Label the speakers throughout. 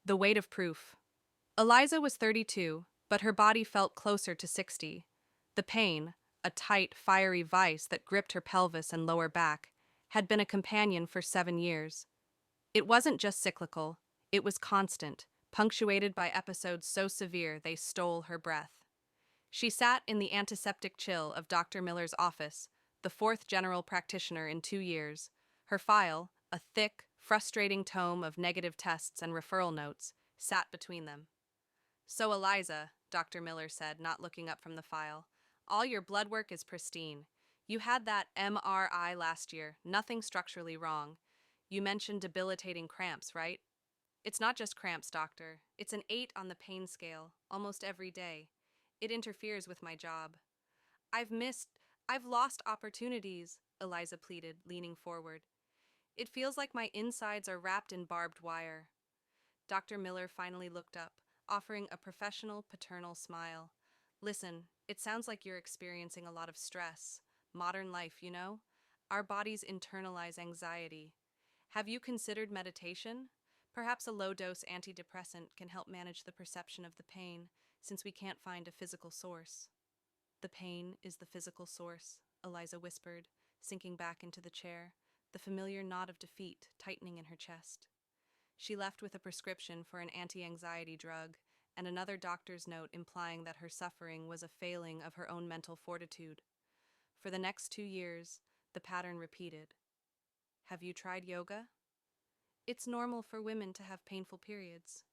Speaker 1: The weight of proof. Eliza was 32, but her body felt closer to 60. The pain, a tight, fiery vice that gripped her pelvis and lower back, had been a companion for 7 years. It wasn't just cyclical, it was constant, punctuated by episodes so severe they stole her breath. She sat in the antiseptic chill of Dr. Miller's office, the fourth general practitioner in 2 years. Her file, a thick, frustrating tome of negative tests and referral notes, sat between them. "So, Eliza," Dr. Miller said, not looking up from the file, "all your blood work is pristine. You had that MRI last year, nothing structurally wrong. You mentioned debilitating cramps, right?" "It's not just cramps, doctor. It's an 8 on the pain scale, almost every day. It interferes with my job." I've missed, I've lost opportunities," Eliza pleaded, leaning forward. "It feels like my insides are wrapped in barbed wire." Dr. Miller finally looked up, offering a professional, paternal smile. "Listen, it sounds like you're experiencing a lot of stress. Modern life, you know? Our bodies internalize anxiety. Have you considered meditation? Perhaps a low-dose antidepressant can help manage the perception of the pain, since we can't find a physical source." "The pain is the physical source," Eliza whispered, sinking back into the chair, the familiar knot of defeat tightening in her chest. She left with a prescription for an anti-anxiety drug and another doctor's note implying that her suffering was a failing of her own mental fortitude. For the next 2 years, the pattern repeated. "Have you tried yoga?" "It's normal for women to have painful periods."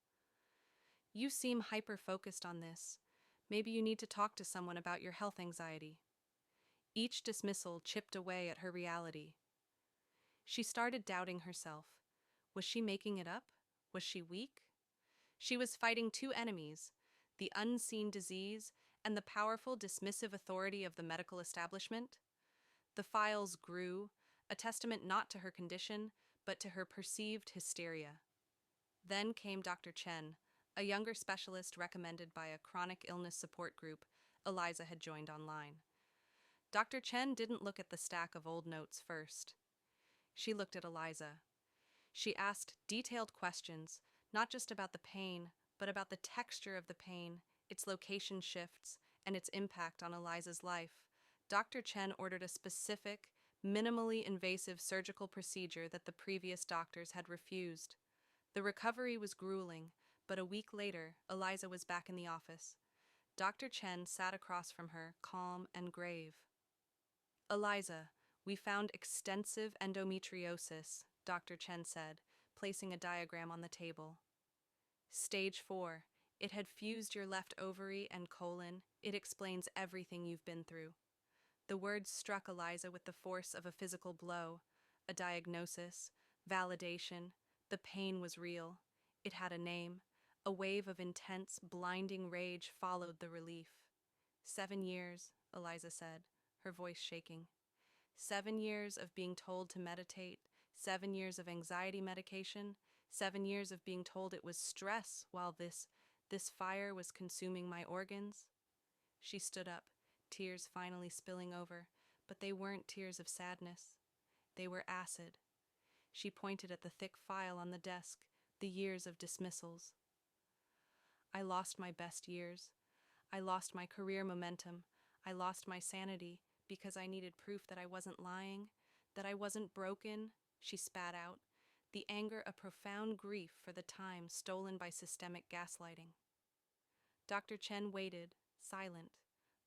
Speaker 1: "You seem hyper-focused on this. Maybe you need to talk to someone about your health anxiety." Each dismissal chipped away at her reality. She started doubting herself. Was she making it up? Was she weak? She was fighting two enemies, the unseen disease and the powerful dismissive authority of the medical establishment. The files grew, a testament not to her condition, but to her perceived hysteria. Then came Dr. Chen, a younger specialist recommended by a chronic illness support group Eliza had joined online. Dr. Chen didn't look at the stack of old notes first. She looked at Eliza. She asked detailed questions, not just about the pain, but about the texture of the pain, its location shifts, and its impact on Eliza's life. Dr. Chen ordered a specific, minimally invasive surgical procedure that the previous doctors had refused. The recovery was grueling, but a week later, Eliza was back in the office. Dr. Chen sat across from her, calm and grave. "Eliza, we found extensive endometriosis," Dr. Chen said, placing a diagram on the table. "Stage 4. It had fused your left ovary and colon. It explains everything you've been through." The words struck Eliza with the force of a physical blow. A diagnosis, validation, the pain was real. It had a name. A wave of intense, blinding rage followed the relief. 7 years, Eliza said, her voice shaking. 7 years of being told to meditate, 7 years of anxiety medication, 7 years of being told it was stress while this fire was consuming my organs. She stood up, tears finally spilling over, but they weren't tears of sadness. They were acid. She pointed at the thick file on the desk, the years of dismissals. "I lost my best years. I lost my career momentum. I lost my sanity because I needed proof that I wasn't lying, that I wasn't broken," she spat out, the anger a profound grief for the time stolen by systemic gaslighting. Dr. Chen waited, silent,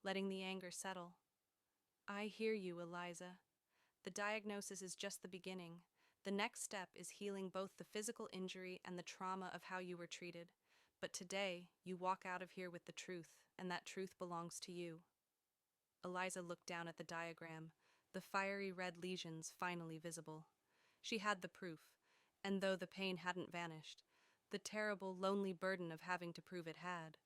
Speaker 1: letting the anger settle. "I hear you, Eliza. The diagnosis is just the beginning. The next step is healing both the physical injury and the trauma of how you were treated. But today, you walk out of here with the truth, and that truth belongs to you." Eliza looked down at the diagram, the fiery red lesions finally visible. She had the proof, and though the pain hadn't vanished, the terrible, lonely burden of having to prove it had.